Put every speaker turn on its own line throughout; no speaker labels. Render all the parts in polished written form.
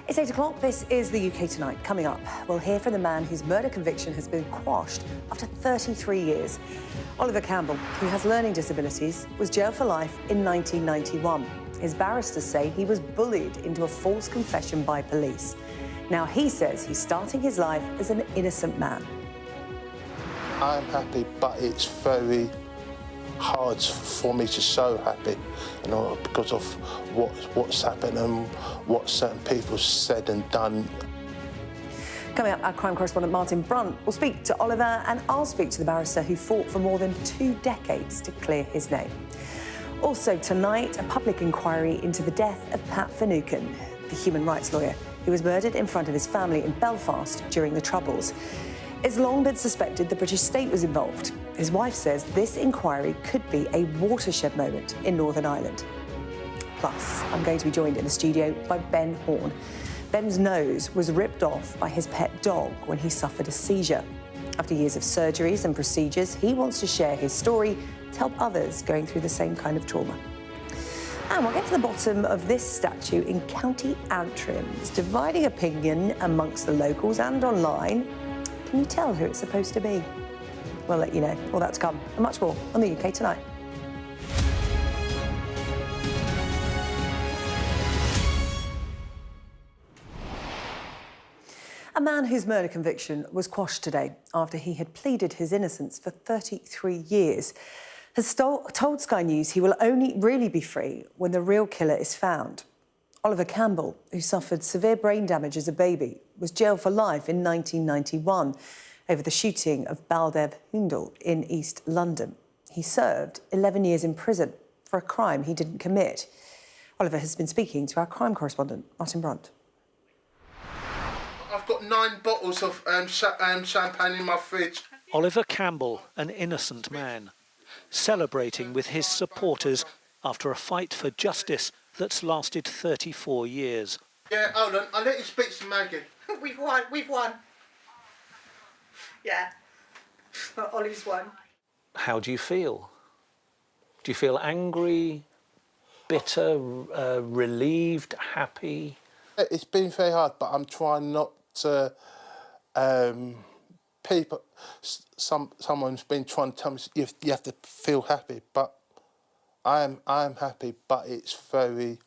It's 8 o'clock. This is the UK Tonight. Coming up, we'll hear from the man whose murder conviction has been quashed after 33 years. Oliver Campbell, who has learning disabilities, was jailed for life in 1991. His barristers say he was bullied into a false confession by police. Now he says he's starting his life as an innocent man.
I'm happy, but it's very hard for me to show happy, you know, because of what's happened and what certain people said and done.
Coming up, our crime correspondent Martin Brunt will speak to Oliver, and I'll speak to the barrister who fought for more than 2 decades to clear his name. Also tonight, a public inquiry into the death of Pat Finucane, the human rights lawyer who was murdered in front of his family in Belfast during the Troubles. It's long been suspected the British state was involved. His wife says this inquiry could be a watershed moment in Northern Ireland. Plus, I'm going to be joined in the studio by Ben Horne. Ben's nose was ripped off by his pet dog when he suffered a seizure. After years of surgeries and procedures, he wants to share his story to help others going through the same kind of trauma. And we'll get to the bottom of this statue in County Antrim. It's dividing opinion amongst the locals and online. Can you tell who it's supposed to be? We'll let you know. All that to come and much more on the UK Tonight. A man whose murder conviction was quashed today after he had pleaded his innocence for 33 years has told Sky News he will only really be free when the real killer is found. Oliver Campbell, who suffered severe brain damage as a baby, was jailed for life in 1991 over the shooting of Baldev Hundal in East London. He served 11 years in prison for a crime he didn't commit. Oliver has been speaking to our crime correspondent, Martin Brunt.
I've got 9 bottles of champagne in my fridge.
Oliver Campbell, an innocent man, celebrating with his supporters after a fight for justice that's lasted 34 years.
Yeah, hold on, I'll let you speak to Maggie.
We've won. Yeah, Ollie's won.
How do you feel? Do you feel angry, bitter, relieved, happy?
It's been very hard, but I'm trying not to... someone's been trying to tell me you have to feel happy, but I am happy, but it's very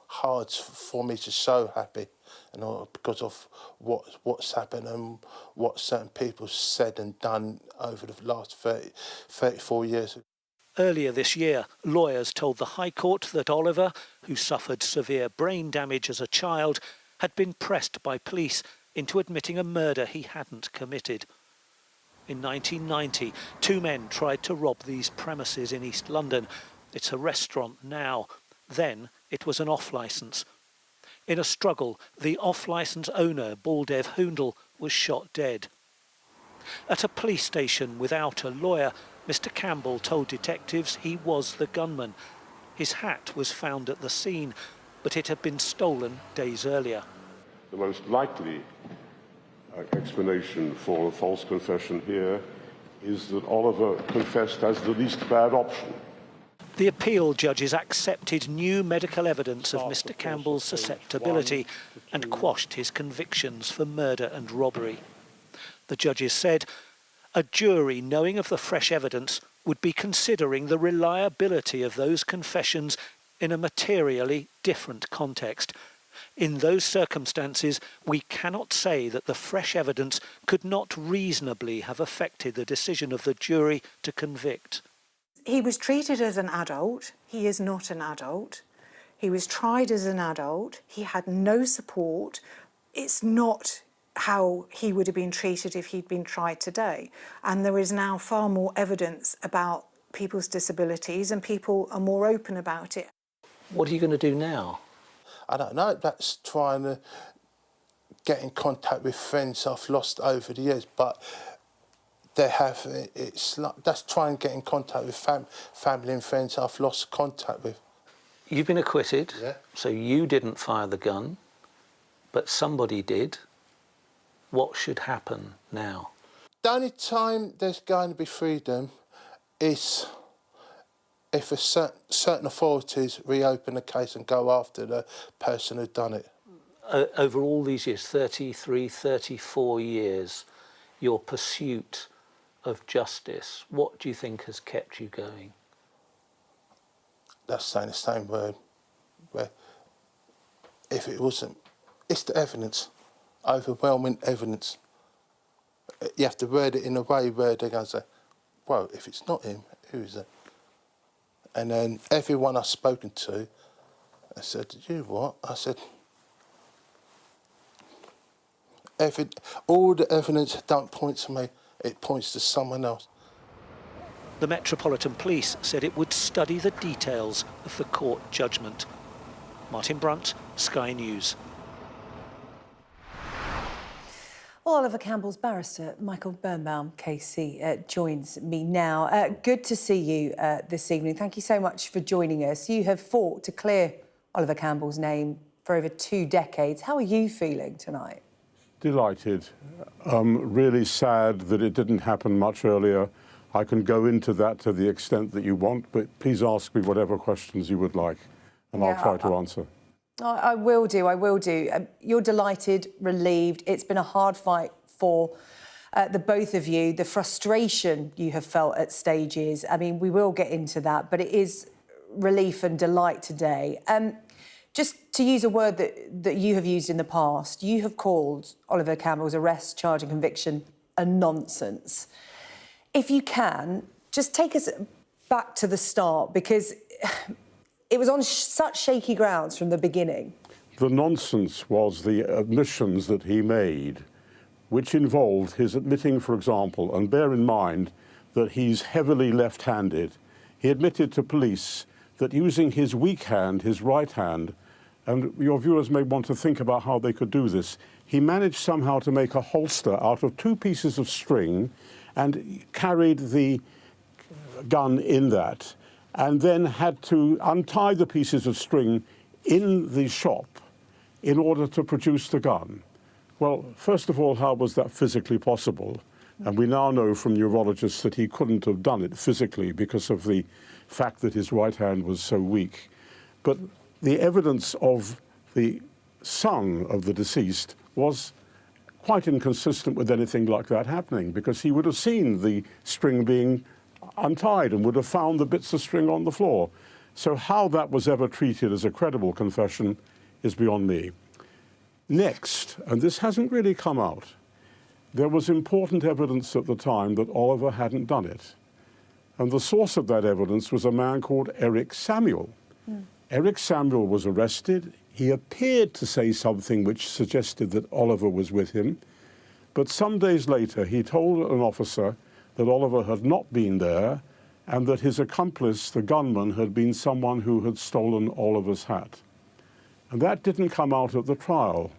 hard for me to show happy, you know, because of what's happened and what certain people said and done over the last 34 years.
Earlier this year, lawyers told the High Court that Oliver, who suffered severe brain damage as a child, had been pressed by police into admitting a murder he hadn't committed. In 1990, 2 men tried to rob these premises in East London. It's a restaurant now. Then it was an off-licence. In a struggle, the off-licence owner, Baldev Hundal, was shot dead. At a police station without a lawyer, Mr. Campbell told detectives he was the gunman. His hat was found at the scene, but it had been stolen days earlier.
The most likely explanation for a false confession here is that Oliver confessed as the least bad option.
The appeal judges accepted new medical evidence of Mr. Campbell's susceptibility and quashed his convictions for murder and robbery. The judges said a jury, knowing of the fresh evidence, would be considering the reliability of those confessions in a materially different context. In those circumstances, we cannot say that the fresh evidence could not reasonably have affected the decision of the jury to convict.
He was treated as an adult. He is not an adult. He was tried as an adult. He had no support. It's not how he would have been treated if he'd been tried today. And there is now far more evidence about people's disabilities, and people are more open about it.
What are you going to do now?
I don't know, that's trying to get in contact with friends I've lost over the years, but that's trying to get in contact with family and friends I've lost contact with.
You've been acquitted,
yeah.
So you didn't fire the gun, but somebody did. What should happen now?
The only time there's going to be freedom is if certain authorities reopen the case and go after the person who done it.
over all these years, 33, 34 years, your pursuit of justice, what do you think has kept you going?
That's saying the same word. Where if it wasn't, it's the evidence, overwhelming evidence. You have to word it in a way where they're going to say, well, if it's not him, who is it? And then everyone I've spoken to, I said, you know what? I said, all the evidence don't point to me, it points to someone else.
The Metropolitan Police said it would study the details of the court judgment. Martin Brunt, Sky News.
Well, Oliver Campbell's barrister, Michael Birnbaum, KC, joins me now. Good to see you this evening. Thank you so much for joining us. You have fought to clear Oliver Campbell's name for over 2 decades. How are you feeling tonight?
Delighted. Really sad that it didn't happen much earlier. I can go into that to the extent that you want, but please ask me whatever questions you would like, and I'll try to answer.
I will do, I will do. You're delighted, relieved. It's been a hard fight for the both of you. The frustration you have felt at stages, I mean, we will get into that, but it is relief and delight today. Just to use a word that you have used in the past, you have called Oliver Campbell's arrest, charge and conviction a nonsense. If you can, just take us back to the start, because it was on such shaky grounds from the beginning.
The nonsense was the admissions that he made, which involved his admitting, for example, and bear in mind that he's heavily left-handed, he admitted to police that using his weak hand, his right hand, and your viewers may want to think about how they could do this, he managed somehow to make a holster out of 2 pieces of string and carried the gun in that, and then had to untie the pieces of string in the shop in order to produce the gun. Well, first of all, how was that physically possible? And we now know from neurologists that he couldn't have done it physically because of the fact that his right hand was so weak. But the evidence of the son of the deceased was quite inconsistent with anything like that happening, because he would have seen the string being untied and would have found the bits of string on the floor. So how that was ever treated as a credible confession is beyond me. Next, and this hasn't really come out, there was important evidence at the time that Oliver hadn't done it. And the source of that evidence was a man called Eric Samuel. Eric Samuel was arrested. He appeared to say something which suggested that Oliver was with him. But some days later, he told an officer that Oliver had not been there and that his accomplice, the gunman, had been someone who had stolen Oliver's hat. And that didn't come out at the trial.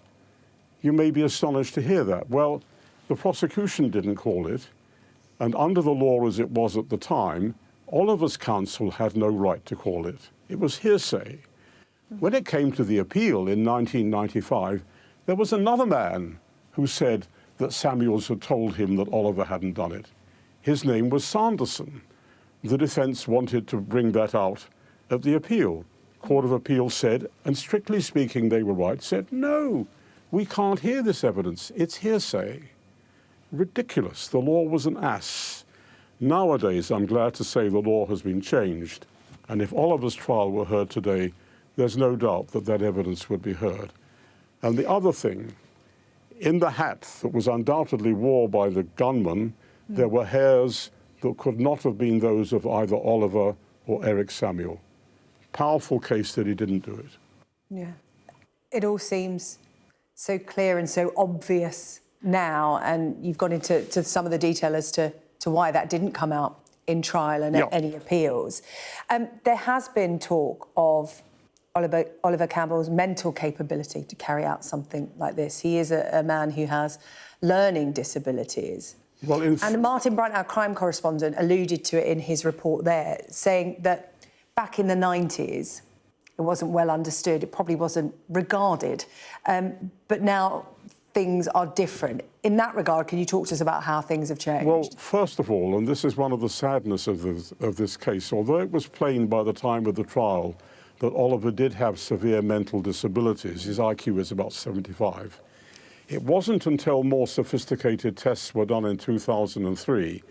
You may be astonished to hear that. Well, the prosecution didn't call it, and under the law as it was at the time, Oliver's counsel had no right to call it. It was hearsay. When it came to the appeal in 1995, there was another man who said that Samuels had told him that Oliver hadn't done it. His name was Sanderson. The defence wanted to bring that out at the appeal. Court of Appeal said, and strictly speaking they were right, said, no, we can't hear this evidence. It's hearsay. Ridiculous. The law was an ass. Nowadays, I'm glad to say the law has been changed. And if Oliver's trial were heard today, there's no doubt that that evidence would be heard. And the other thing, in the hat that was undoubtedly worn by the gunman, there were hairs that could not have been those of either Oliver or Eric Samuel. Powerful case that he didn't do it.
Yeah. It all seems so clear and so obvious now, and you've gone into some of the detail as to why that didn't come out in trial and any appeals. There has been talk of Oliver Campbell's mental capability to carry out something like this. He is a man who has learning disabilities. Well, and Martin Brunt, our crime correspondent, alluded to it in his report there, saying that back in the 90s, it wasn't well understood, it probably wasn't regarded, but now things are different. In that regard, can you talk to us about how things have changed?
Well, first of all, and this is one of the sadness of this case, although it was plain by the time of the trial that Oliver did have severe mental disabilities. His IQ was about 75. It wasn't until more sophisticated tests were done in 2003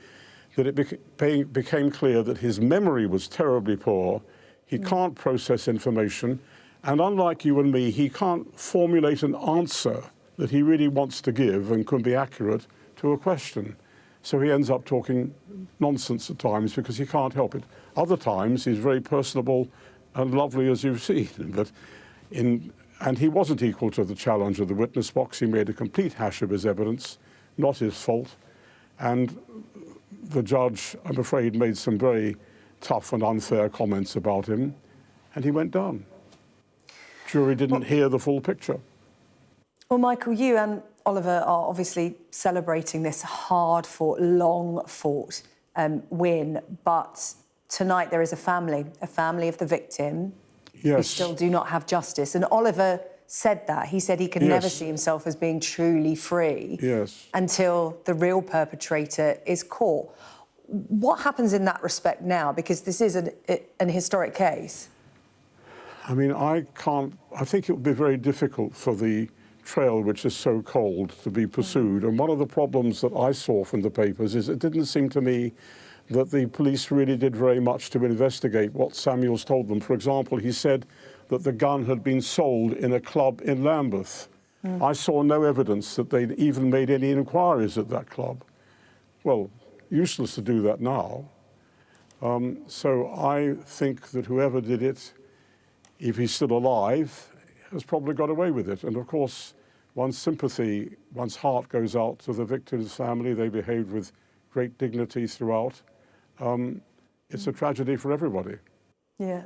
that it became clear that his memory was terribly poor. He can't process information, and unlike you and me, he can't formulate an answer that he really wants to give and can be accurate to a question. So he ends up talking nonsense at times because he can't help it. Other times he's very personable and lovely, as you've seen. And he wasn't equal to the challenge of the witness box. He made a complete hash of his evidence, not his fault. And the judge, I'm afraid, made some very tough and unfair comments about him, and he went down. Jury didn't hear the full picture.
Well, Michael, you and Oliver are obviously celebrating this hard-fought, long-fought win, but tonight there is a family of the victim who still do not have justice. And Oliver said that. He said he can never see himself as being truly free until the real perpetrator is caught. What happens in that respect now? Because this is an historic case.
I mean, I think it would be very difficult for the trail, which is so cold, to be pursued. And one of the problems that I saw from the papers is it didn't seem to me that the police really did very much to investigate what Samuels told them. For example, he said that the gun had been sold in a club in Lambeth. I saw no evidence that they'd even made any inquiries at that club. Well, useless to do that now. So I think that whoever did it, if he's still alive, has probably got away with it. And of course, one's sympathy, one's heart goes out to the victim's family. They behaved with great dignity throughout. It's a tragedy for everybody.
Yeah,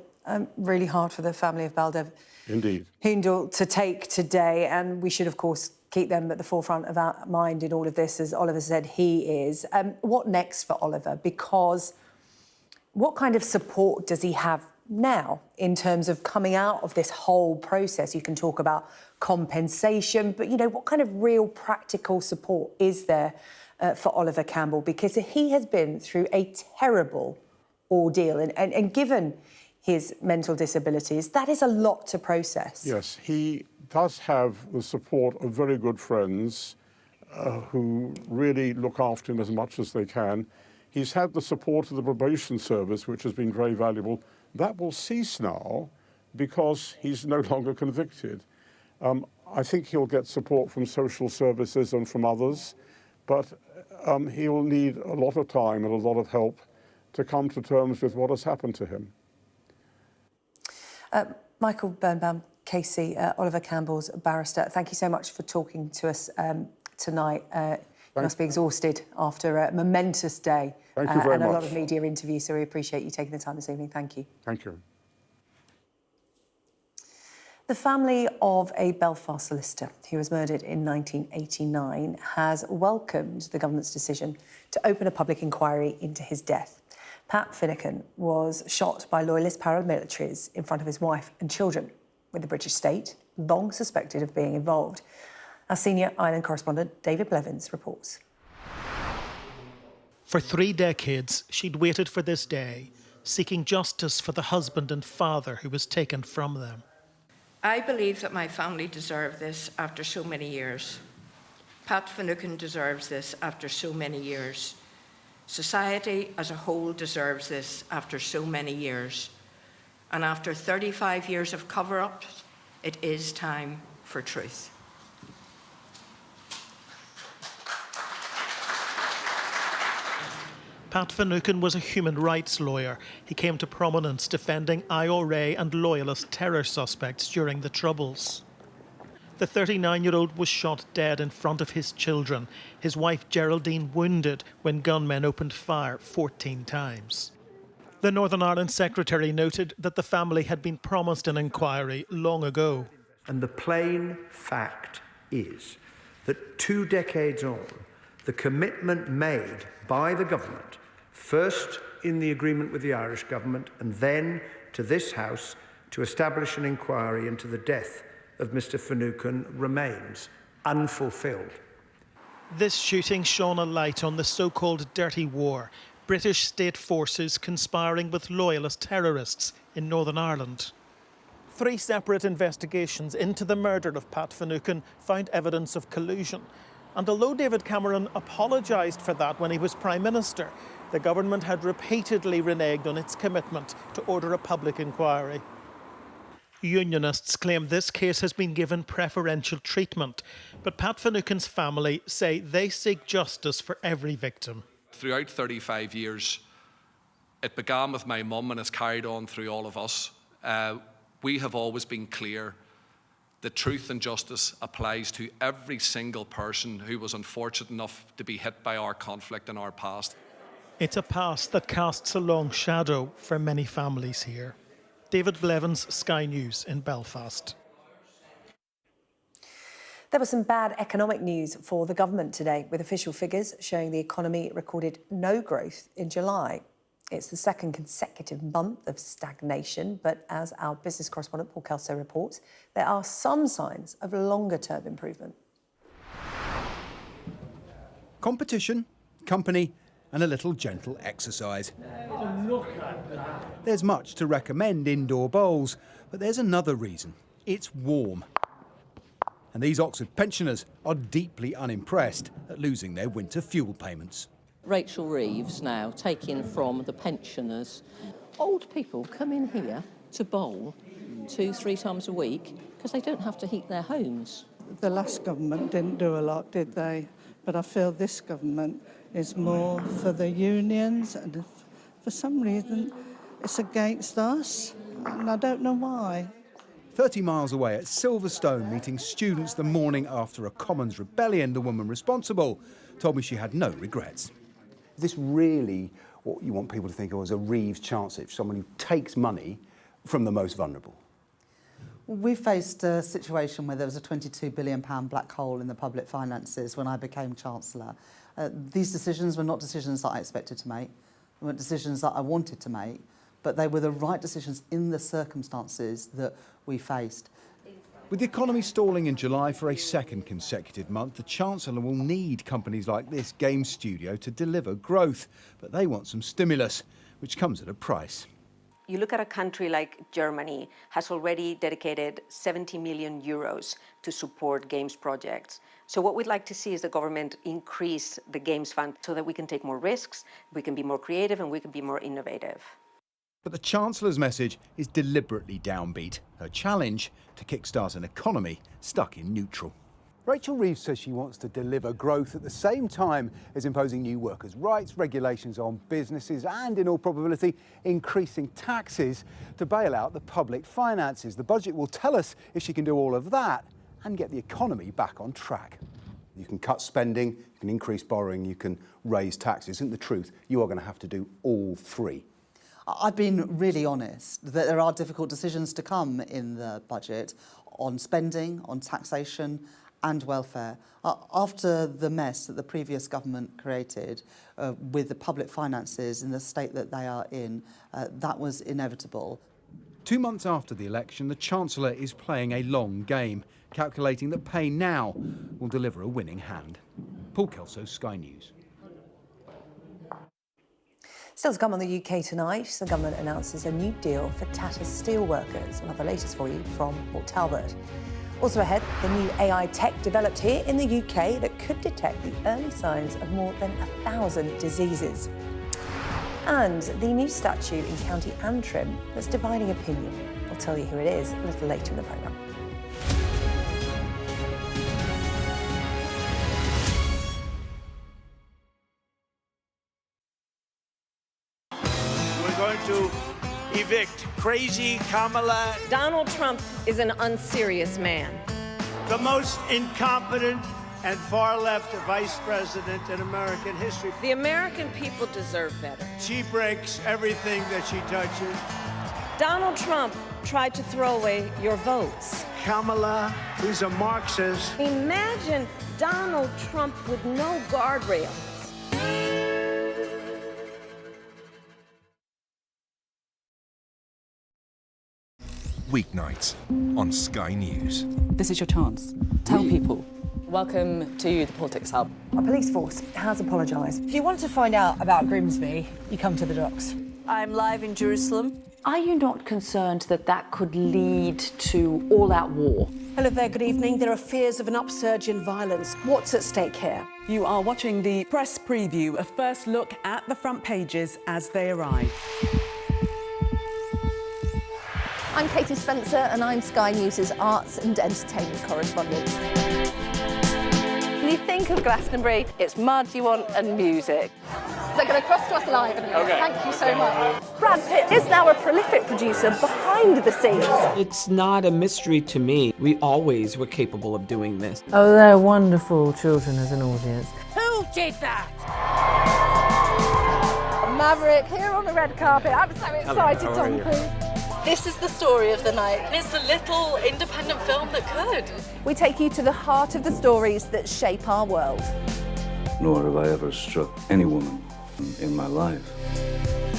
really hard for the family of Baldev.
Indeed.
Hindle to take today, and we should, of course, keep them at the forefront of our mind in all of this, as Oliver said he is. What next for Oliver? Because what kind of support does he have now in terms of coming out of this whole process? You can talk about compensation, but, you know, what kind of real practical support is there for Oliver Campbell? Because he has been through a terrible ordeal, and given his mental disabilities, that is a lot to process.
Yes, he does have the support of very good friends who really look after him as much as they can. He's had the support of the probation service, which has been very valuable. That will cease now because he's no longer convicted. I think he'll get support from social services and from others, but he'll need a lot of time and a lot of help to come to terms with what has happened to him.
Michael Birnbaum, Casey, Oliver Campbell's barrister, thank you so much for talking to us tonight. You must be exhausted after a momentous day.
Thank you very
and
much.
a lot of media interviews, so we appreciate you taking the time this evening. Thank you.
Thank you.
The family of a Belfast solicitor who was murdered in 1989 has welcomed the government's decision to open a public inquiry into his death. Pat Finucane was shot by loyalist paramilitaries in front of his wife and children, with the British state long suspected of being involved. Our senior island correspondent, David Blevins, reports.
For 3 decades, she'd waited for this day, seeking justice for the husband and father who was taken from them.
I believe that my family deserve this after so many years. Pat Finucane deserves this after so many years. Society as a whole deserves this after so many years. And after 35 years of cover-ups, it is time for truth.
Pat Finucane was a human rights lawyer. He came to prominence defending IRA and loyalist terror suspects during the Troubles. The 39-year-old was shot dead in front of his children, his wife Geraldine wounded when gunmen opened fire 14 times. The Northern Ireland Secretary noted that the family had been promised an inquiry long ago.
And the plain fact is that 2 decades on, the commitment made by the government, first in the agreement with the Irish government and then to this House, to establish an inquiry into the death of Mr Finucane remains unfulfilled.
This shooting shone a light on the so-called dirty war, British state forces conspiring with loyalist terrorists in Northern Ireland. 3 separate investigations into the murder of Pat Finucane found evidence of collusion. And although David Cameron apologised for that when he was Prime Minister, the government had repeatedly reneged on its commitment to order a public inquiry. Unionists claim this case has been given preferential treatment, but Pat Finucane's family say they seek justice for every victim.
Throughout 35 years, it began with my mum and has carried on through all of us. We have always been clear that truth and justice applies to every single person who was unfortunate enough to be hit by our conflict in our past.
It's a past that casts a long shadow for many families here. David Blevins, Sky News in Belfast.
There was some bad economic news for the government today, with official figures showing the economy recorded no growth in July. It's the second consecutive month of stagnation, but as our business correspondent Paul Kelso reports, there are some signs of longer-term improvement.
Competition, company, and a little gentle exercise. There's much to recommend indoor bowls, but there's another reason. It's warm. And these Oxford pensioners are deeply unimpressed at losing their winter fuel payments.
Rachel Reeves now taking from the pensioners. Old people come in here to bowl 2-3 times a week because they don't have to heat their homes.
The last government didn't do a lot, did they? But I feel this government is more for the unions, and for some reason it's against us, and I don't know why.
30 miles away at Silverstone, meeting students the morning after a Commons rebellion, the woman responsible told me she had no regrets.
Is this really what you want people to think of as a Reeves chancellor, someone who takes money from the most vulnerable?
We faced a situation where there was a £22 billion black hole in the public finances when I became Chancellor. These decisions were not decisions that I expected to make. They weren't decisions that I wanted to make, but they were the right decisions in the circumstances that we faced.
With the economy stalling in July for a second consecutive month, the Chancellor will need companies like this game studio to deliver growth. But they want some stimulus, which comes at a price.
You look at a country like Germany has already dedicated 70 million euros to support games projects. So what we'd like to see is the government increase the games fund so that we can take more risks, we can be more creative and we can be more innovative.
But the Chancellor's message is deliberately downbeat. Her challenge to kickstart an economy stuck in neutral.
Rachel Reeves says she wants to deliver growth at the same time as imposing new workers' rights, regulations on businesses and, in all probability, increasing taxes to bail out the public finances. The budget will tell us if she can do all of that and get the economy back on track. You can cut spending, you can increase borrowing, you can raise taxes. Isn't the truth? You are going to have to do all three.
I've been really honest that there are difficult decisions to come in the budget on spending, on taxation and welfare. After the mess that the previous government created with the public finances in the state that they are in, that was inevitable.
2 months after the election, the Chancellor is playing a long game, calculating that pay now will deliver a winning hand. Paul Kelso, Sky News.
Still to come on the UK tonight, the government announces a new deal for Tata Steel workers. We'll have the latest for you from Port Talbot. Also ahead, the new AI tech developed here in the UK that could detect the early signs of more than 1,000 diseases. And the new statue in County Antrim that's dividing opinion. I'll tell you who it is a little later in the programme.
To evict crazy Kamala.
Donald Trump is an unserious man.
The most incompetent and far-left vice president in American history.
The American people deserve better.
She breaks everything that she touches.
Donald Trump tried to throw away your votes.
Kamala, who's a Marxist.
Imagine Donald Trump with no guardrails.
Weeknights on Sky News.
This is your chance. Tell people. Welcome to the Politics Hub.
A police force has apologised.
If you want to find out about Grimsby, you come to the docks.
I'm live in Jerusalem.
Are you not concerned that that could lead to all-out war?
Hello there, good evening. There are fears of an upsurge in violence. What's at stake here?
You are watching the press preview, a first look at the front pages as they arrive.
I'm Katie Spencer and I'm Sky News' arts and entertainment correspondent. When you think of Glastonbury, it's mud you want and music. They're going to cross to us live in a minute. Okay. Thank you so much. Brad Pitt is now a prolific producer behind the scenes.
It's not a mystery to me. We always were capable of doing this.
Oh, they're wonderful children as an audience.
Who did that? Maverick here on the red carpet. I'm so excited, Tom Cruise. This is the story of the night.
It's the little independent film that could.
We take you to the heart of the stories that shape our world.
Nor have I ever struck any woman in my life.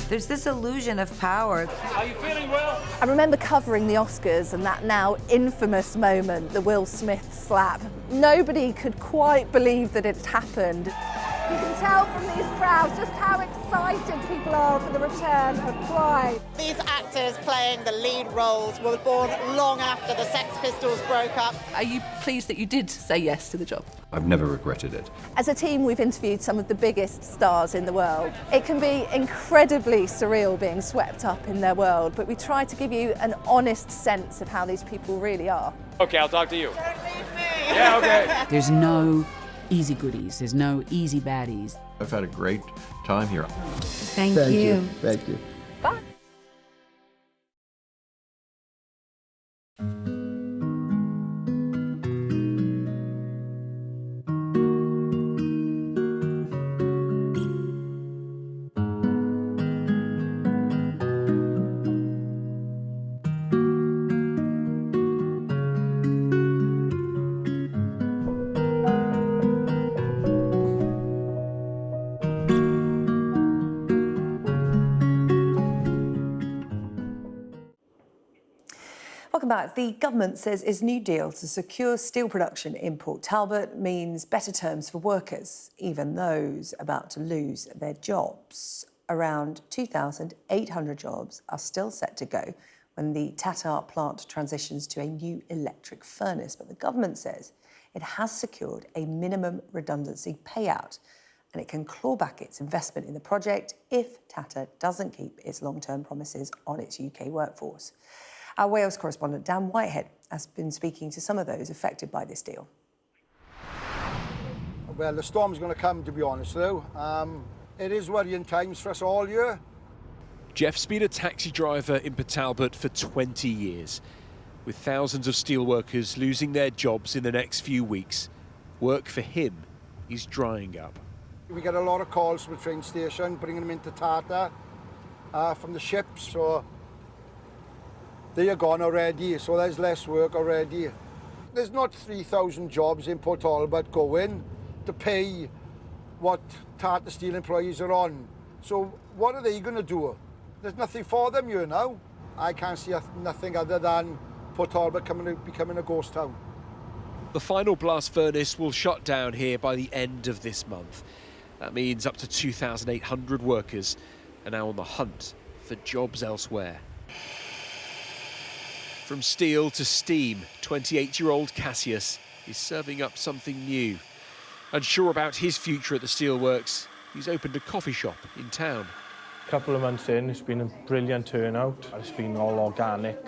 There's this illusion of power.
Are you feeling well? I remember covering the Oscars and that now infamous moment, the Will Smith slap. Nobody could quite believe that it happened. You can tell from these crowds just how excited people are for the return of Pride.
These actors playing the lead roles were born long after the Sex Pistols broke up.
Are you pleased that you did say yes to the job?
I've never regretted it.
As a team, we've interviewed some of the biggest stars in the world. It can be incredibly surreal being swept up in their world, but we try to give you an honest sense of how these people really are.
Okay, I'll talk to you.
Don't leave me.
Yeah, okay.
There's no easy goodies. There's no easy baddies.
I've had a great time here.
Thank you.
Thank you.
Bye.
Welcome back. The government says its new deal to secure steel production in Port Talbot means better terms for workers, even those about to lose their jobs. Around 2,800 jobs are still set to go when the Tata plant transitions to a new electric furnace. But the government says it has secured a minimum redundancy payout and it can claw back its investment in the project if Tata doesn't keep its long-term promises on its UK workforce. Our Wales correspondent Dan Whitehead has been speaking to some of those affected by this deal.
Well, the storm's going to come, to be honest, though. It is worrying times for us all here.
Jeff's been a taxi driver in Port Talbot for 20 years. With thousands of steelworkers losing their jobs in the next few weeks, work for him is drying up.
We get a lot of calls from the train station, bringing them into Tata from the ships, so they are gone already, so there's less work already. There's not 3,000 jobs in Port Talbot going to pay what Tata Steel employees are on. So what are they going to do? There's nothing for them here now. I can't see nothing other than Port Talbot becoming a ghost town.
The final blast furnace will shut down here by the end of this month. That means up to 2,800 workers are now on the hunt for jobs elsewhere. From steel to steam, 28-year-old Cassius is serving up something new. Unsure about his future at the steelworks, he's opened a coffee shop in town.
A couple of months in, it's been a brilliant turnout. It's been all organic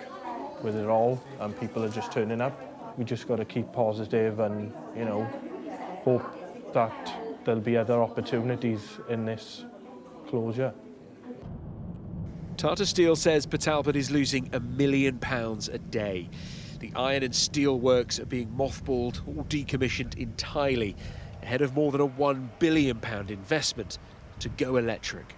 with it all, and people are just turning up. We just got to keep positive and, you know, hope that there'll be other opportunities in this closure.
Tata Steel says Port Talbot is losing £1 million a day. The iron and steel works are being mothballed or decommissioned entirely ahead of more than a £1 billion investment to go electric.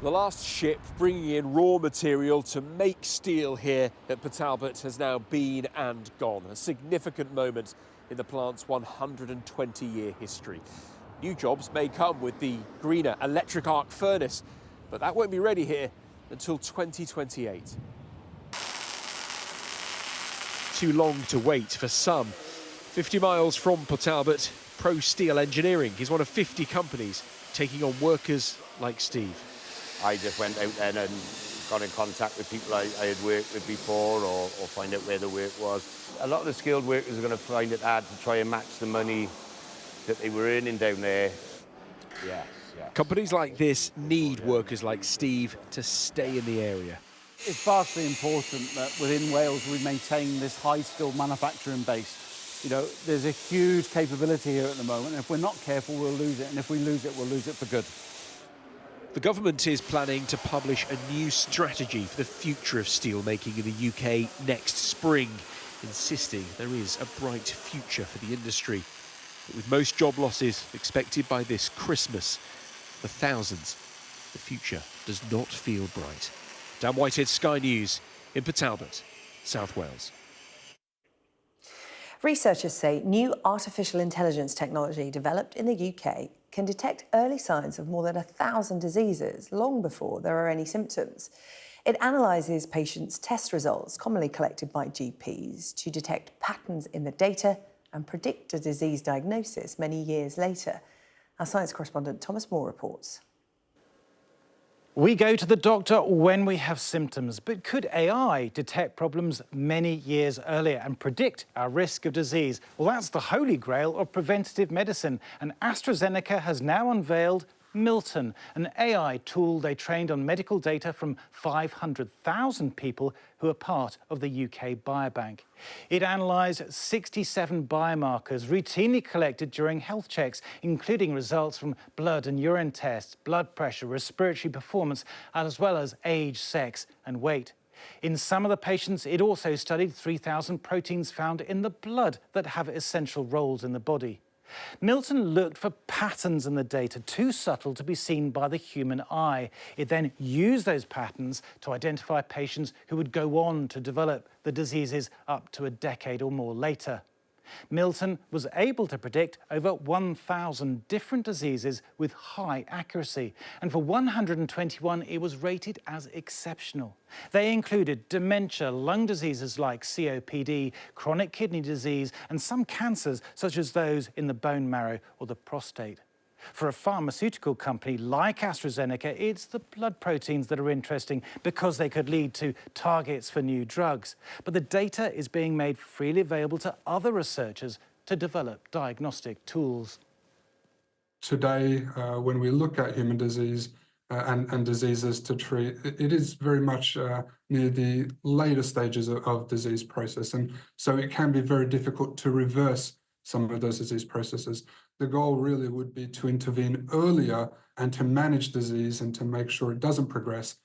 The last ship bringing in raw material to make steel here at Port Talbot has now been and gone. A significant moment in the plant's 120-year history. New jobs may come with the greener electric arc furnace, but that won't be ready here until 2028. Too long to wait for some. 50 miles from Port Talbot, Pro Steel Engineering is one of 50 companies taking on workers like Steve.
I just went out then and
got in contact with people I had worked with before or find out where the work was. A lot of the skilled workers are going to find it hard to try and match the money that they were earning down there. Yes.
Companies like this need workers like Steve to stay in the area.
It's vastly important that within Wales we maintain this high-skilled manufacturing base. You know, there's a huge capability here at the moment, and if we're not careful, we'll lose it, and if we lose it, we'll lose it for good.
The government is planning to publish a new strategy for the future of steelmaking in the UK next spring, insisting there is a bright future for the industry. But with most job losses expected by this Christmas, for thousands, the future does not feel bright. Dan Whitehead, Sky News, in Port Talbot, South Wales.
Researchers say new artificial intelligence technology developed in the UK can detect early signs of more than 1,000 diseases long before there are any symptoms. It analyses patients' test results, commonly collected by GPs, to detect patterns in the data and predict a disease diagnosis many years later. Our science correspondent Thomas Moore reports.
We go to the doctor when we have symptoms, but could AI detect problems many years earlier and predict our risk of disease? Well, that's the holy grail of preventative medicine, and AstraZeneca has now unveiled Milton, an AI tool they trained on medical data from 500,000 people who are part of the UK Biobank. It analysed 67 biomarkers routinely collected during health checks, including results from blood and urine tests, blood pressure, respiratory performance, as well as age, sex and weight. In some of the patients, it also studied 3,000 proteins found in the blood that have essential roles in the body. Milton looked for patterns in the data too subtle to be seen by the human eye. It then used those patterns to identify patients who would go on to develop the diseases up to a decade or more later. Milton was able to predict over 1,000 different diseases with high accuracy, and for 121 it was rated as exceptional. They included dementia, lung diseases like COPD, chronic kidney disease, and some cancers such as those in the bone marrow or the prostate. For a pharmaceutical company like AstraZeneca, it's the blood proteins that are interesting because they could lead to targets for new drugs. But the data is being made freely available to other researchers to develop diagnostic tools.
Today, when we look at human disease and diseases to treat, it is very much near the later stages of disease process. And so it can be very difficult to reverse some of those disease processes. The goal really would be to intervene earlier and to manage disease and to make sure it doesn't progress.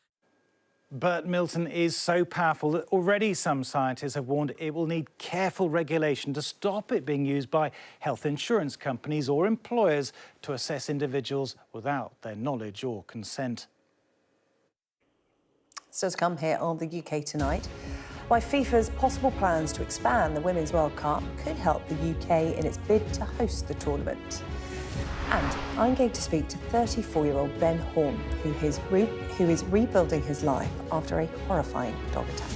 But Milton is so powerful that already some scientists have warned it will need careful regulation to stop it being used by health insurance companies or employers to assess individuals without their knowledge or consent.
Still to come here on the UK Tonight, why FIFA's possible plans to expand the Women's World Cup could help the UK in its bid to host the tournament. And I'm going to speak to 34-year-old Ben Horne, who is rebuilding his life after a horrifying dog attack.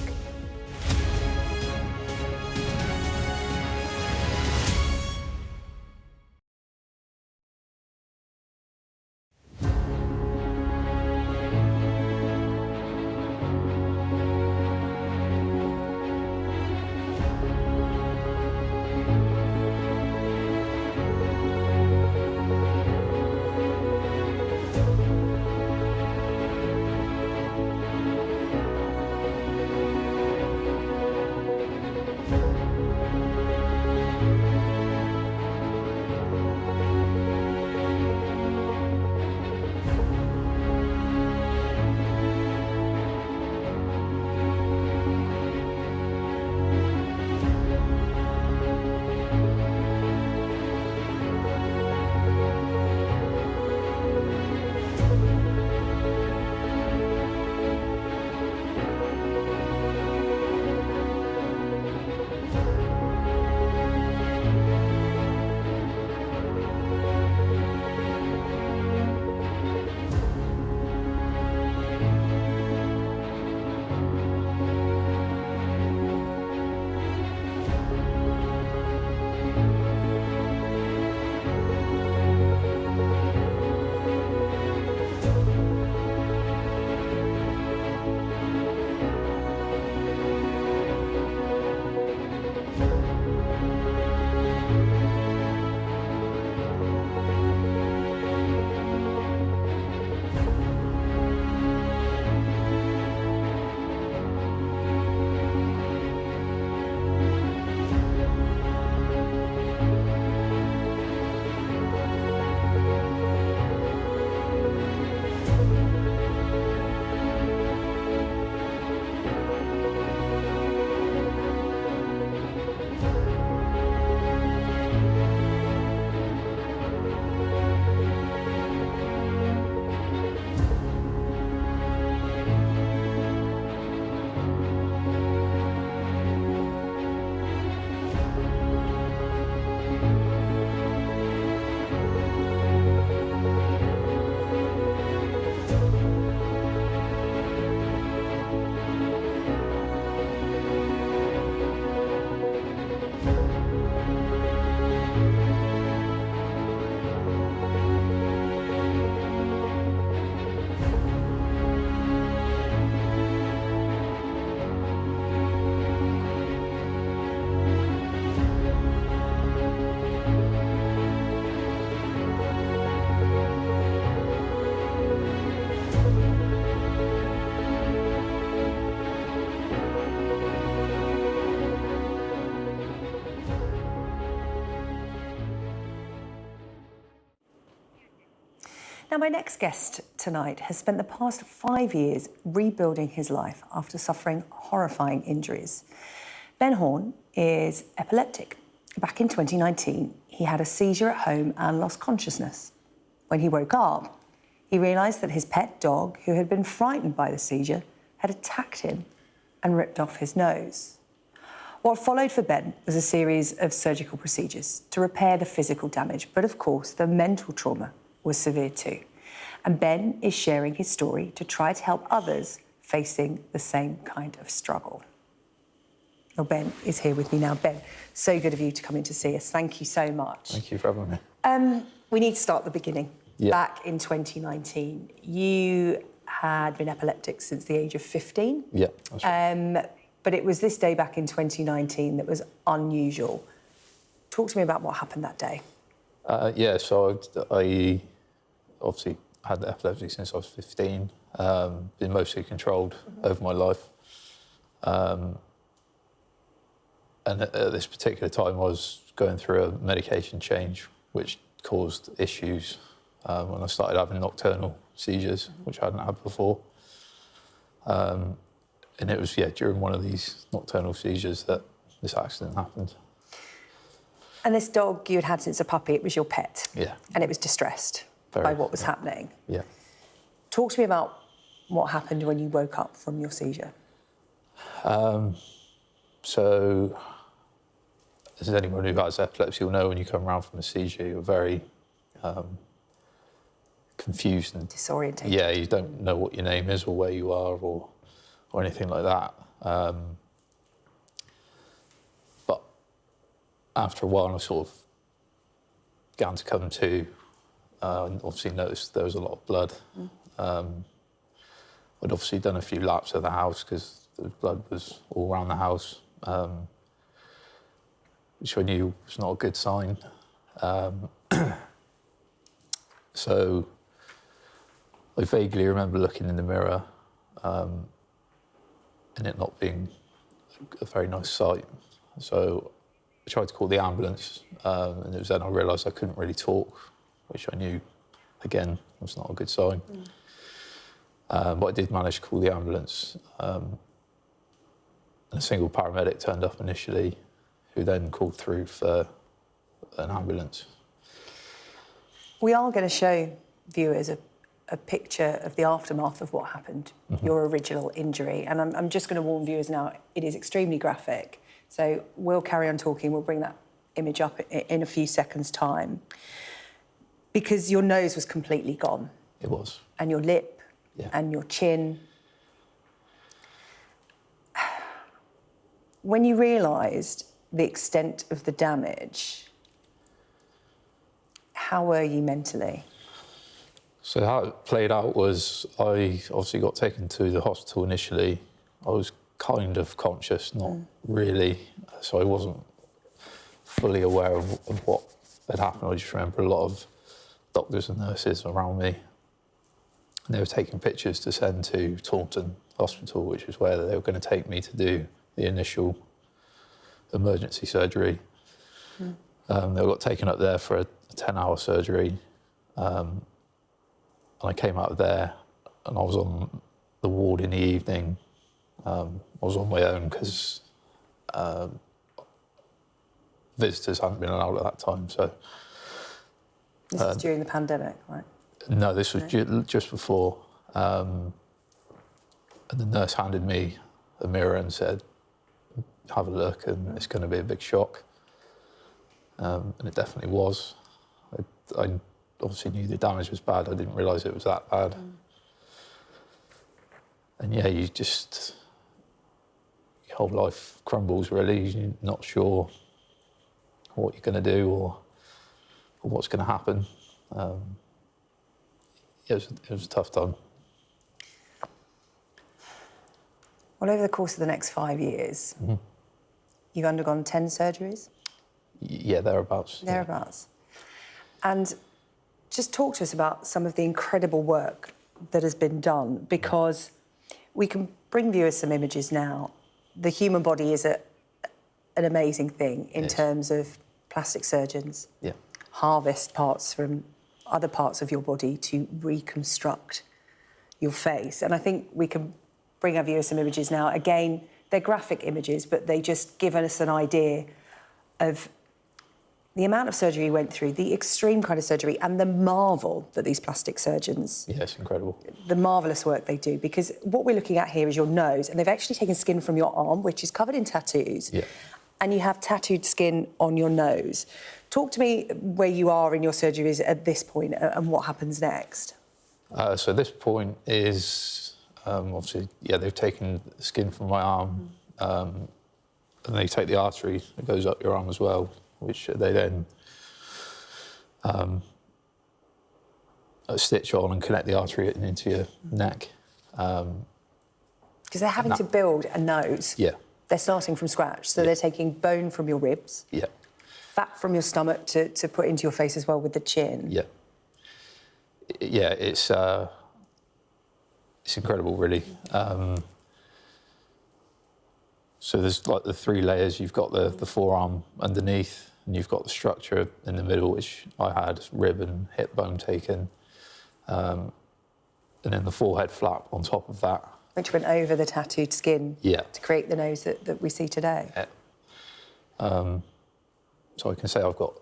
Now, my next guest tonight has spent the past 5 years rebuilding his life after suffering horrifying injuries. Ben Horne is epileptic. Back in 2019, he had a seizure at home and lost consciousness. When he woke up, he realised that his pet dog, who had been frightened by the seizure, had attacked him and ripped off his nose. What followed for Ben was a series of surgical procedures to repair the physical damage, but of course the mental trauma was severe too. And Ben is sharing his story to try to help others facing the same kind of struggle. Well, Ben is here with me now. Ben, so good of you to come in to see us. Thank you so much.
Thank you for having me.
We need to start at the beginning.
Yeah.
Back in 2019, you had been epileptic since the age of 15.
Yeah, that's right.
But it was this day back in 2019 that was unusual. Talk to me about what happened that day.
Yeah, so I obviously had epilepsy since I was 15, been mostly controlled over my life. And at this particular time, I was going through a medication change, which caused issues when I started having nocturnal seizures, which I hadn't had before. And it was, during one of these nocturnal seizures that this accident happened.
And this dog you had had since a puppy, it was your pet.
Yeah.
And it was distressed by what was happening.
Yeah.
Talk to me about what happened when you woke up from your seizure.
So, as anyone who has epilepsy will know, when you come around from a seizure, you're very confused and
disorientated.
Yeah, you don't know what your name is or where you are or anything like that. But after a while, I sort of began to come to, and obviously noticed there was a lot of blood. I'd obviously done a few laps of the house because the blood was all around the house, which I knew was not a good sign. So I vaguely remember looking in the mirror and it not being a very nice sight. So I tried to call the ambulance, and it was then I realised I couldn't really talk, which I knew, again, was not a good sign. But I did manage to call the ambulance. And a single paramedic turned up initially, who then called through for an ambulance.
We are going to show viewers a picture of the aftermath of what happened, your original injury. And I'm just going to warn viewers now, it is extremely graphic. So we'll carry on talking. We'll bring that image up in a few seconds' time. Because your nose was completely gone.
It was.
And your lip and your chin. When you realised the extent of the damage, how were you mentally?
So how it played out was I obviously got taken to the hospital initially. I was kind of conscious, not really, so I wasn't fully aware of what had happened. I just remember a lot of doctors and nurses around me. And they were taking pictures to send to Taunton Hospital, which is where they were going to take me to do the initial emergency surgery. They got taken up there for a 10-hour surgery. And I came out of there and I was on the ward in the evening. I was on my own because visitors hadn't been allowed at that time. So
this was during the pandemic, right?
No, this was just before. And the nurse handed me a mirror and said, have a look and it's going to be a big shock. And it definitely was. I obviously knew the damage was bad. I didn't realise it was that bad. And yeah, your whole life crumbles really. You're not sure what you're going to do or what's going to happen. It was a tough time.
Well, over the course of the next 5 years, you've undergone 10 surgeries?
Yeah, thereabouts.
Thereabouts. Yeah. And just talk to us about some of the incredible work that has been done, because we can bring viewers some images now. The human body is an amazing thing in terms of plastic surgeons harvest parts from other parts of your body to reconstruct your face. And I think we can bring our viewers some images now. Again, they're graphic images, but they just give us an idea of the amount of surgery you went through, the extreme kind of surgery, and the marvel that these plastic surgeons...
Yeah, it's incredible.
The marvellous work they do, because what we're looking at here is your nose, and they've actually taken skin from your arm, which is covered in tattoos, and you have tattooed skin on your nose. Talk to me where you are in your surgeries at this point and what happens next.
So this point is, obviously, they've taken the skin from my arm, and they take the artery that goes up your arm as well, which they then stitch on and connect the artery into your neck.
Because they're having to build a nose.
Yeah.
They're starting from scratch, so they're taking bone from your ribs, fat from your stomach to put into your face as well with the chin.
Yeah. Yeah, it's incredible, really. So there's like the 3 layers. You've got the forearm underneath, and you've got the structure in the middle, which I had rib and hip bone taken, and then the forehead flap on top of that.
Which went over the tattooed skin to create the nose that we see today.
Yeah. So I can say I've got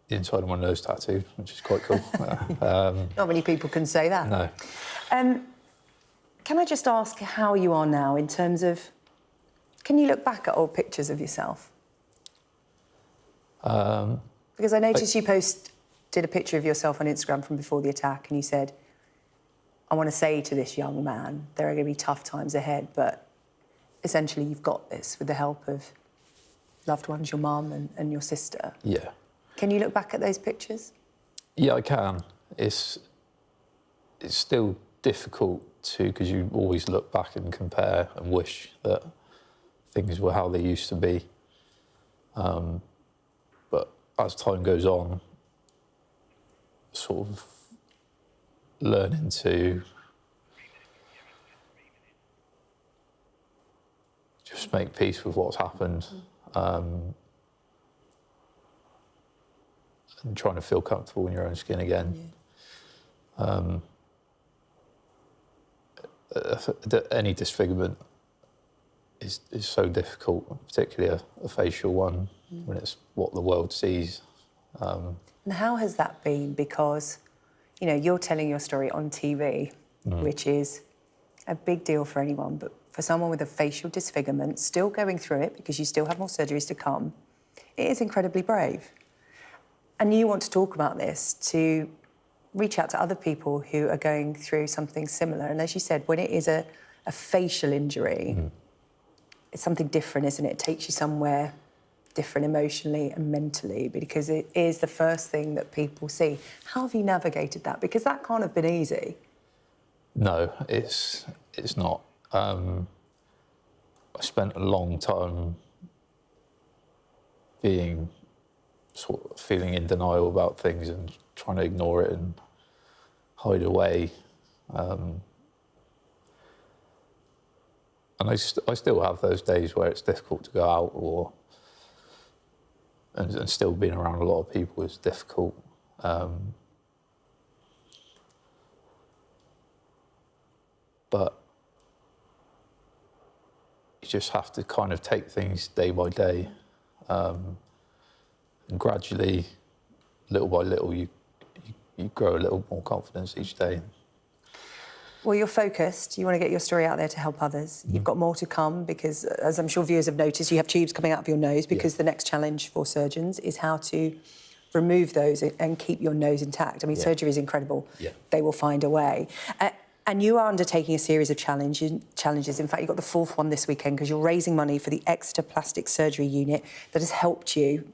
the inside of my nose tattooed, which is quite cool.
Not many people can say that.
No.
Can I just ask how you are now in terms of... Can you look back at old pictures of yourself? Because I noticed you did a picture of yourself on Instagram from before the attack, and you said, I want to say to this young man, there are going to be tough times ahead, but essentially you've got this with the help of loved ones, your mum and your sister.
Yeah.
Can you look back at those pictures?
Yeah, I can. It's still difficult to, because you always look back and compare and wish that things were how they used to be. But as time goes on, sort of learning to just make peace with what's happened, and trying to feel comfortable in your own skin again. Any disfigurement is so difficult, particularly a facial one, when it's what the world sees.
And how has that been? Because, you know, you're telling your story on TV, which is a big deal for anyone, but for someone with a facial disfigurement, still going through it because you still have more surgeries to come, it is incredibly brave. And you want to talk about this to reach out to other people who are going through something similar. And as you said, when it is a facial injury, it's something different, isn't it? It takes you somewhere different emotionally and mentally, because it is the first thing that people see. How have you navigated that? Because that can't have been easy.
No, it's not. I spent a long time feeling in denial about things and trying to ignore it and hide away. And I still have those days where it's difficult to go out, and still being around a lot of people is difficult. But you just have to kind of take things day by day, and gradually, little by little, you grow a little more confidence each day.
Well, you're focused. You want to get your story out there to help others. You've got more to come because, as I'm sure viewers have noticed, you have tubes coming out of your nose because the next challenge for surgeons is how to remove those and keep your nose intact. I mean, surgery is incredible. They will find a way. And you are undertaking a series of challenges. In fact, you've got the 4th one this weekend because you're raising money for the Exeter Plastic Surgery Unit that has helped you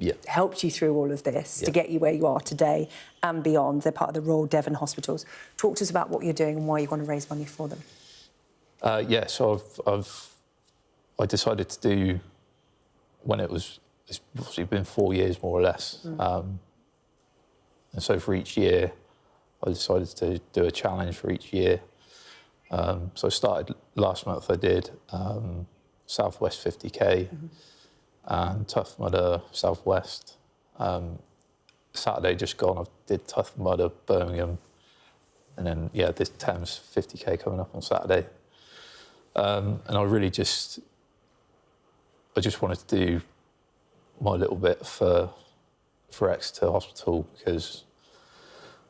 through all of this to get you where you are today and beyond. They're part of the Royal Devon Hospitals. Talk to us about what you're doing and why you want to raise money for them.
So I decided to do, when it's obviously been 4 years more or less. And so for each year, I decided to do a challenge for each year. So I started last month, I did Southwest 50K and Tough Mudder Southwest. Saturday just gone, I did Tough Mudder, Birmingham, and then, yeah, this Thames 50K coming up on Saturday. And I just wanted to do my little bit for Exeter Hospital, because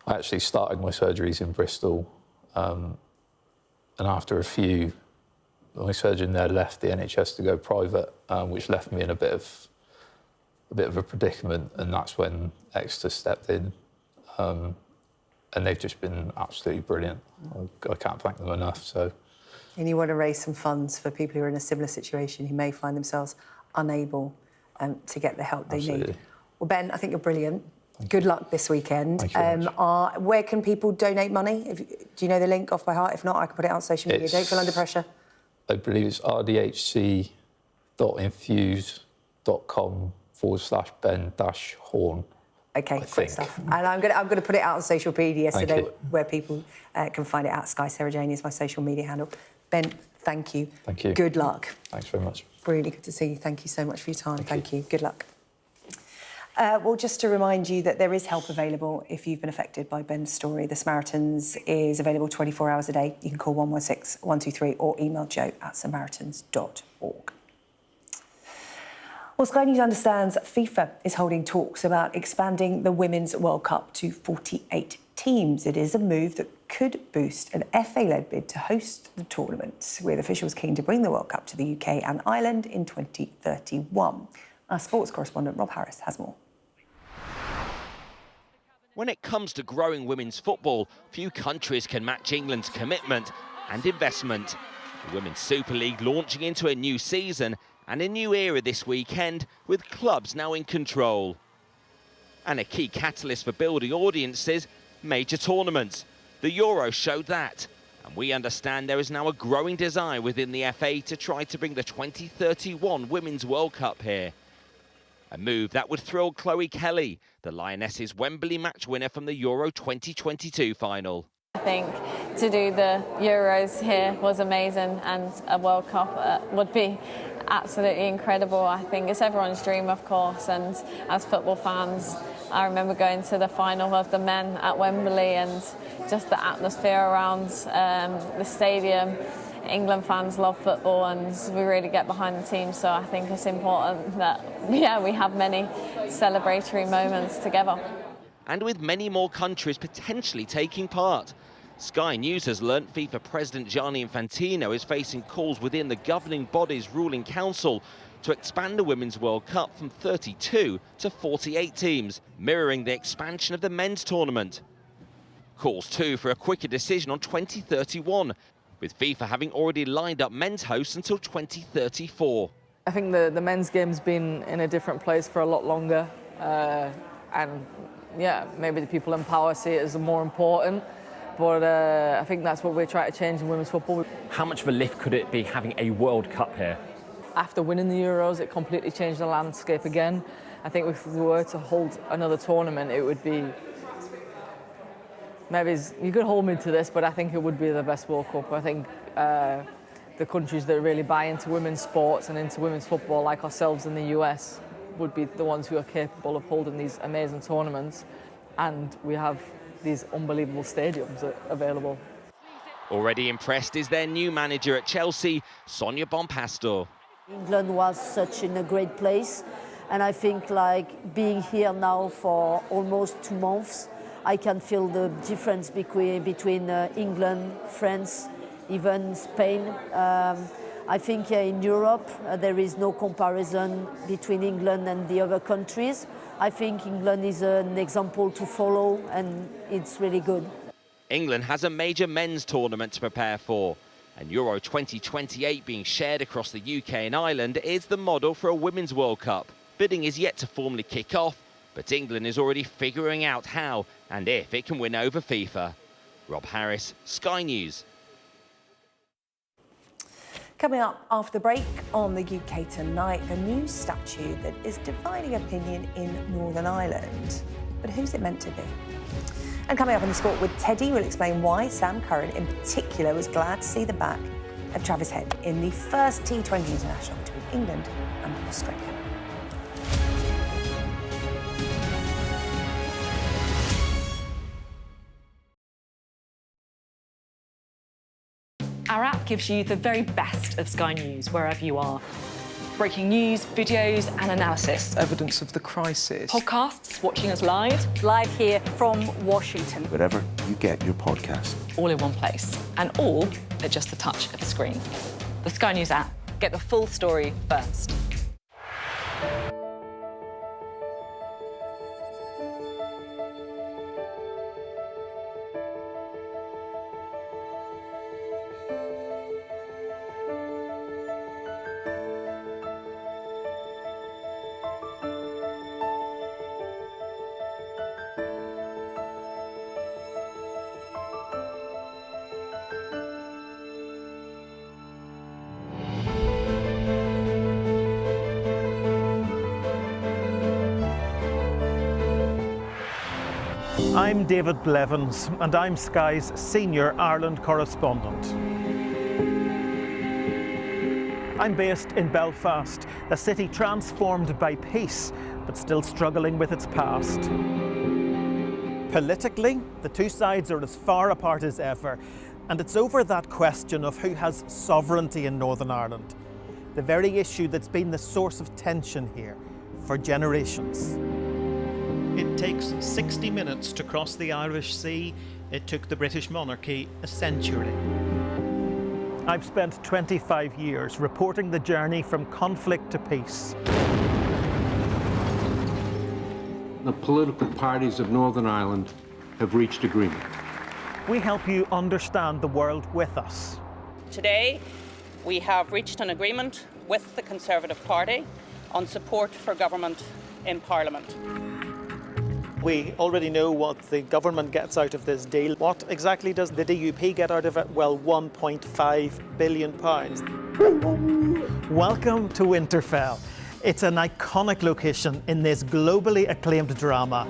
I actually started my surgeries in Bristol, and after a few, my surgeon there left the NHS to go private, which left me in a bit of a predicament, and that's when Exeter stepped in, and they've just been absolutely brilliant. I can't thank them enough. So,
and you want to raise some funds for people who are in a similar situation who may find themselves unable to get the help they need. Well, Ben, I think you're brilliant. Good luck this weekend.
Thank you very much.
Where can people donate money? Do you know the link off by heart? If not, I can put it out on social media. Don't feel under pressure.
I believe it's rdhc.infuse.com/Ben-Horne.
Okay, great stuff. And I'm going to put it out on social media so where people can find it at Sky. Sarah-Jane is my social media handle. Ben, thank you.
Thank you.
Good luck.
Thanks very much.
Really good to see you. Thank you so much for your time. Thank you. Good luck. Well, just to remind you that there is help available if you've been affected by Ben's story. The Samaritans is available 24 hours a day. You can call 116 123 or email joe@samaritans.org. Well, Sky News understands FIFA is holding talks about expanding the Women's World Cup to 48 teams. It is a move that could boost an FA-led bid to host the tournament, with officials keen to bring the World Cup to the UK and Ireland in 2031. Our sports correspondent Rob Harris has more.
When it comes to growing women's football, few countries can match England's commitment and investment. The Women's Super League launching into a new season and a new era this weekend, with clubs now in control. And a key catalyst for building audiences, major tournaments. The Euro showed that. And we understand there is now a growing desire within the FA to try to bring the 2031 Women's World Cup here. A move that would thrill Chloe Kelly, the Lionesses' Wembley match winner from the Euro 2022 final.
I think to do the Euros here was amazing, and a World Cup would be absolutely incredible. I think it's everyone's dream, of course, and as football fans, I remember going to the final of the men at Wembley and just the atmosphere around the stadium. England fans love football and we really get behind the team, so I think it's important that, we have many celebratory moments together.
And with many more countries potentially taking part. Sky News has learnt FIFA President Gianni Infantino is facing calls within the governing body's ruling council to expand the Women's World Cup from 32 to 48 teams, mirroring the expansion of the men's tournament. Calls too for a quicker decision on 2031, with FIFA having already lined up men's hosts until 2034.
I think the men's game's been in a different place for a lot longer, and maybe the people in power see it as more important, but I think that's what we're trying to change in women's football.
How much of a lift could it be having a World Cup here?
After winning the Euros, it completely changed the landscape again. I think if we were to hold another tournament, it would be... Maybe you could hold me to this, but I think it would be the best World Cup. I think the countries that really buy into women's sports and into women's football, like ourselves in the US, would be the ones who are capable of holding these amazing tournaments. And we have these unbelievable stadiums available.
Already impressed is their new manager at Chelsea, Sonia Bonpastor.
England was such in a great place, and I think being here now for almost 2 months, I can feel the difference between England, France, even Spain. I think in Europe there is no comparison between England and the other countries. I think England is an example to follow, and it's really good.
England has a major men's tournament to prepare for, and Euro 2028 being shared across the UK and Ireland is the model for a Women's World Cup. Bidding is yet to formally kick off, but England is already figuring out how and if it can win over FIFA. Rob Harris, Sky News.
Coming up after the break on the UK tonight, the new statue that is dividing opinion in Northern Ireland. But who's it meant to be? And coming up in the sport with Teddy, we'll explain why Sam Curran in particular was glad to see the back of Travis Head in the first T20 international between England and Australia.
Our app gives you the very best of Sky News wherever you are. Breaking news, videos and analysis.
Evidence of the crisis.
Podcasts, watching us live.
Live here from Washington.
Wherever you get your podcast.
All in one place. And all at just the touch of a screen. The Sky News app. Get the full story first.
I'm David Blevins, and I'm Sky's senior Ireland correspondent. I'm based in Belfast, a city transformed by peace, but still struggling with its past. Politically, the two sides are as far apart as ever, and it's over that question of who has sovereignty in Northern Ireland, the very issue that's been the source of tension here for generations. It takes 60 minutes to cross the Irish Sea. It took the British monarchy a century. I've spent 25 years reporting the journey from conflict to peace.
The political parties of Northern Ireland have reached agreement.
We help you understand the world with us.
Today, we have reached an agreement with the Conservative Party on support for government in Parliament.
We already know what the government gets out of this deal. What exactly does the DUP get out of it? Well, £1.5 billion. Welcome to Winterfell. It's an iconic location in this globally acclaimed drama.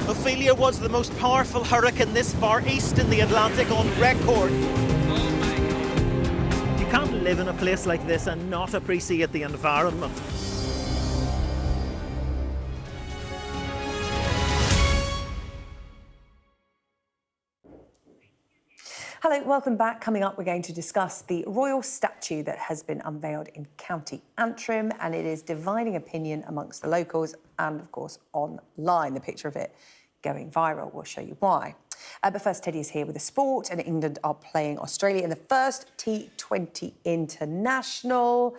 Ophelia was the most powerful hurricane this far east in the Atlantic on record. You can't live in a place like this and not appreciate the environment.
Hello, welcome back. Coming up, we're going to discuss the royal statue that has been unveiled in County Antrim, and it is dividing opinion amongst the locals and, of course, online. The picture of it going viral. We'll show you why. But first, Teddy is here with the sport, and England are playing Australia in the first T20 International.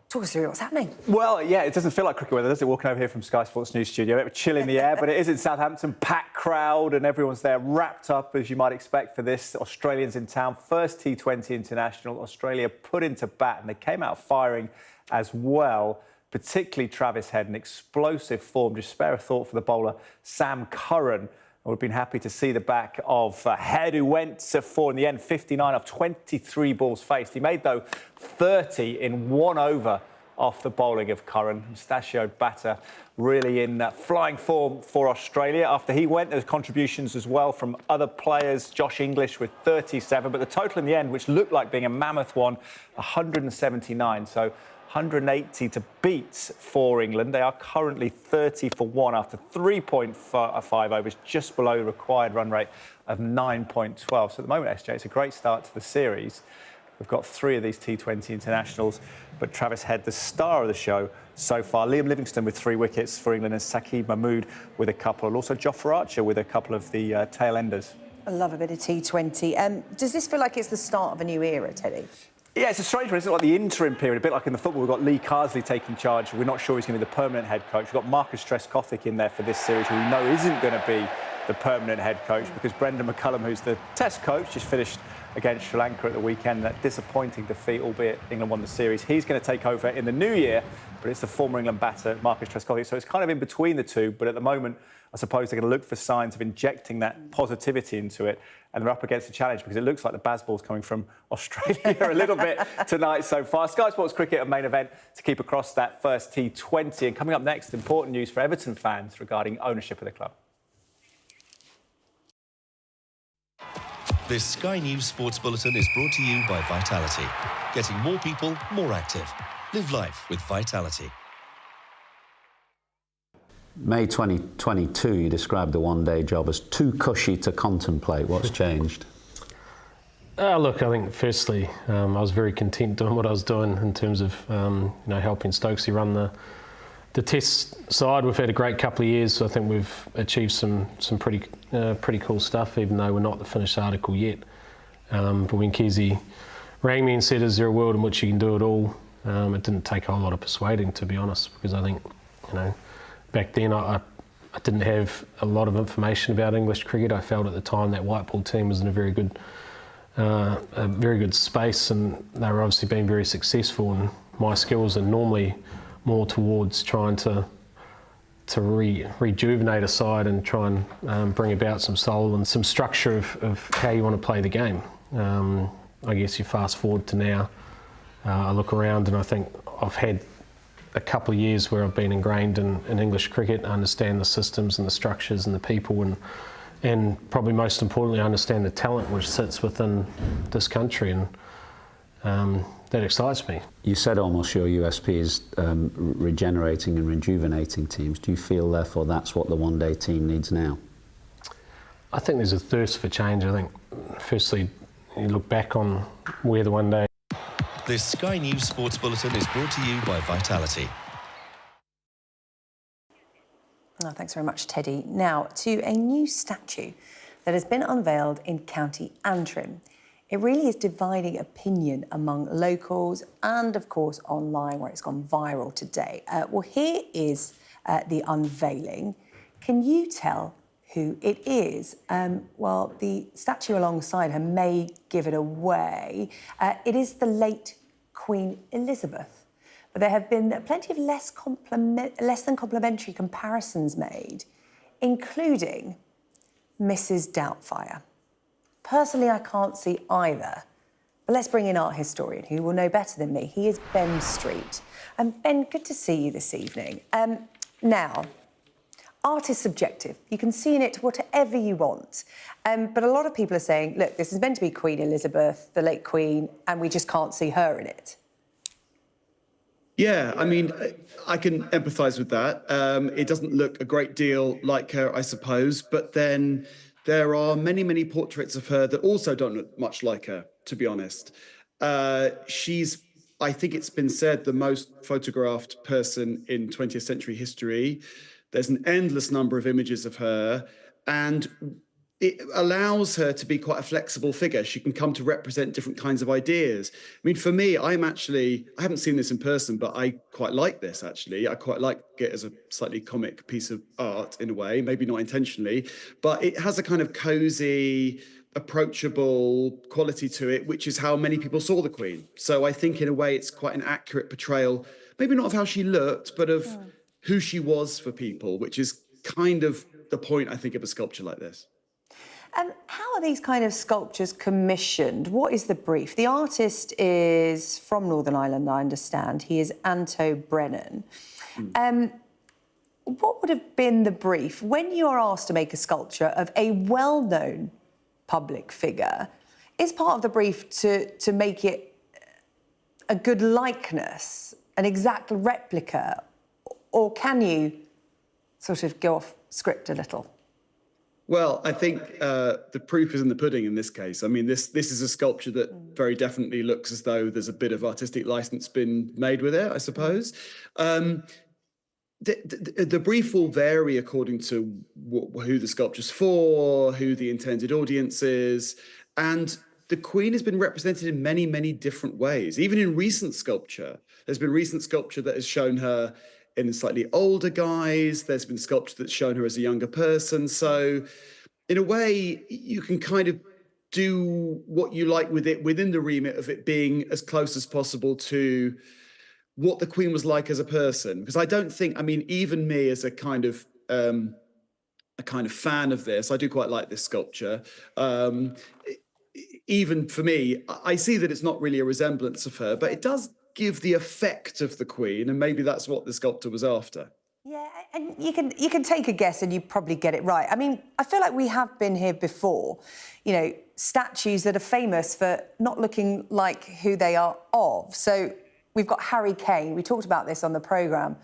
Talk us through what's happening.
Well, yeah, it doesn't feel like cricket weather, does it? Walking over here from Sky Sports News Studio. A bit of chill in the air, but it is in Southampton. Packed crowd, and everyone's there wrapped up, as you might expect, for this. Australians in town. First T20 International. Australia put into bat, and they came out firing as well. Particularly Travis Head, an explosive form. Just spare a thought for the bowler, Sam Curran. We've been happy to see the back of Head, who went to 4 in the end, 59 off 23 balls faced. He made, though, 30 in 1 over off the bowling of Curran. Mustachioed batter really in flying form for Australia. After he went, there's contributions as well from other players. Josh English with 37, but the total in the end, which looked like being a mammoth one, 179. So 180 to beat for England. They are currently 30 for 1 after 3.5 overs, just below the required run rate of 9.12. So at the moment, SJ, it's a great start to the series. We've got 3 of these T20 internationals, but Travis Head, the star of the show so far. Liam Livingstone with 3 wickets for England, and Saqib Mahmood with a couple, and also Jofra Archer with a couple of the tail enders.
I love a bit of T20. Does this feel like it's the start of a new era, Teddy?
Yeah, it's a strange one. It's like the interim period, a bit like in the football. We've got Lee Carsley taking charge. We're not sure he's going to be the permanent head coach. We've got Marcus Trescothick in there for this series, who we know isn't going to be the permanent head coach, because Brendan McCullum, who's the test coach, just finished against Sri Lanka at the weekend. That disappointing defeat, albeit England won the series. He's going to take over in the new year, but it's the former England batter, Marcus Trescothick. So it's kind of in between the two, but at the moment, I suppose they're going to look for signs of injecting that positivity into it, and they're up against a challenge because it looks like the Bazball's coming from Australia a little bit tonight so far. Sky Sports Cricket, a main event to keep across that first T20. And coming up next, important news for Everton fans regarding ownership of the club.
This Sky News Sports Bulletin is brought to you by Vitality. Getting more people more active. Live life with Vitality.
May 2022, you described the one-day job as too cushy to contemplate. What's changed?
Look, I think firstly, I was very content doing what I was doing in terms of helping Stokesy run the test side. We've had a great couple of years, so I think we've achieved some pretty cool stuff, even though we're not the finished article yet. But when Kezi rang me and said, "Is there a world in which you can do it all?" It didn't take a whole lot of persuading, to be honest, because I think back then I didn't have a lot of information about English cricket. I felt at the time that white ball team was in a very good space, and they were obviously being very successful. And my skills are normally more towards trying to rejuvenate a side and try and bring about some soul and some structure of how you want to play the game. I guess you fast forward to now, I look around and I think I've had a couple of years where I've been ingrained in English cricket. I understand the systems and the structures and the people, and probably most importantly, I understand the talent which sits within this country, and that excites me.
You said almost your USP is regenerating and rejuvenating teams. Do you feel, therefore, that's what the one-day team needs now?
I think there's a thirst for change. I think, firstly, you look back on where the one-day...
This Sky News Sports Bulletin is brought to you by Vitality.
Oh, thanks very much, Teddy. Now, to a new statue that has been unveiled in County Antrim. It really is dividing opinion among locals and, of course, online, where it's gone viral today. Well, here is the unveiling. Can you tell who it is? Well, the statue alongside her may give it away. It is the late Queen Elizabeth. But there have been plenty of less than complimentary comparisons made, including Mrs. Doubtfire. Personally, I can't see either. But let's bring in art historian who will know better than me. He is Ben Street. And Ben, good to see you this evening. Now, art is subjective. You can see in it whatever you want. But a lot of people are saying, look, this is meant to be Queen Elizabeth, the late Queen, and we just can't see her in it.
Yeah, I mean, I can empathise with that. It doesn't look a great deal like her, I suppose, but then there are many, many portraits of her that also don't look much like her, to be honest. She's, I think it's been said, the most photographed person in 20th century history. There's an endless number of images of her, and it allows her to be quite a flexible figure. She can come to represent different kinds of ideas. I mean, for me, I haven't seen this in person, but I quite like this, actually. I quite like it as a slightly comic piece of art in a way, maybe not intentionally, but it has a kind of cozy, approachable quality to it, which is how many people saw the Queen. So I think in a way it's quite an accurate portrayal, maybe not of how she looked, but of who she was for people, which is kind of the point, I think, of a sculpture like this.
How are these kind of sculptures commissioned? What is the brief? The artist is from Northern Ireland, I understand. He is Anto Brennan. What would have been the brief? When you are asked to make a sculpture of a well-known public figure, is part of the brief to make it a good likeness, an exact replica, or can you sort of go off script a little?
Well, I think the proof is in the pudding in this case. I mean, this is a sculpture that very definitely looks as though there's a bit of artistic license been made with it, I suppose. The brief will vary according to who the sculpture's for, who the intended audience is, and the Queen has been represented in many, many different ways. Even in recent sculpture, there's been recent sculpture that has shown her in a slightly older guise. There's been sculpture that's shown her as a younger person. So in a way, you can kind of do what you like with it within the remit of it being as close as possible to what the Queen was like as a person. Because I don't think, I mean, even me as a kind of fan of this, I do quite like this sculpture. Even for me, I see that it's not really a resemblance of her, but it does give the effect of the Queen, and maybe that's what the sculptor was after.
Yeah, and you can take a guess and you probably get it right. I mean, I feel like we have been here before, you know, statues that are famous for not looking like who they are of. So we've got Harry Kane. We talked about this on the programme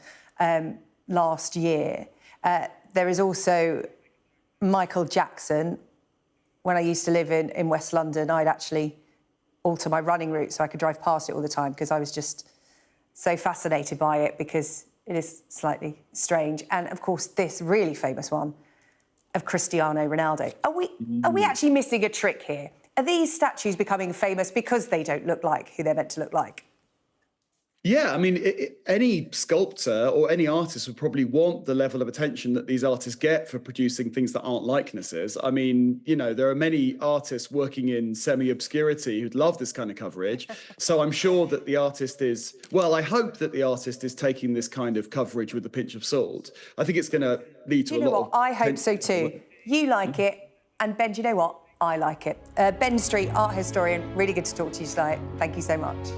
last year. There is also Michael Jackson. When I used to live in West London, I'd actually alter my running route so I could drive past it all the time because I was just so fascinated by it because it is slightly strange. And of course, this really famous one of Cristiano Ronaldo. Are we actually missing a trick here? Are these statues becoming famous because they don't look like who they're meant to look like?
Yeah, I mean, any sculptor or any artist would probably want the level of attention that these artists get for producing things that aren't likenesses. I mean, you know, there are many artists working in semi-obscurity who'd love this kind of coverage. So I'm sure that the artist is, well, I hope that the artist is taking this kind of coverage with a pinch of salt. I think it's going to lead to a lot of...
I hope so too. You like it, and Ben, do you know what? I like it. Ben Street, art historian, really good to talk to you tonight. Thank you so much.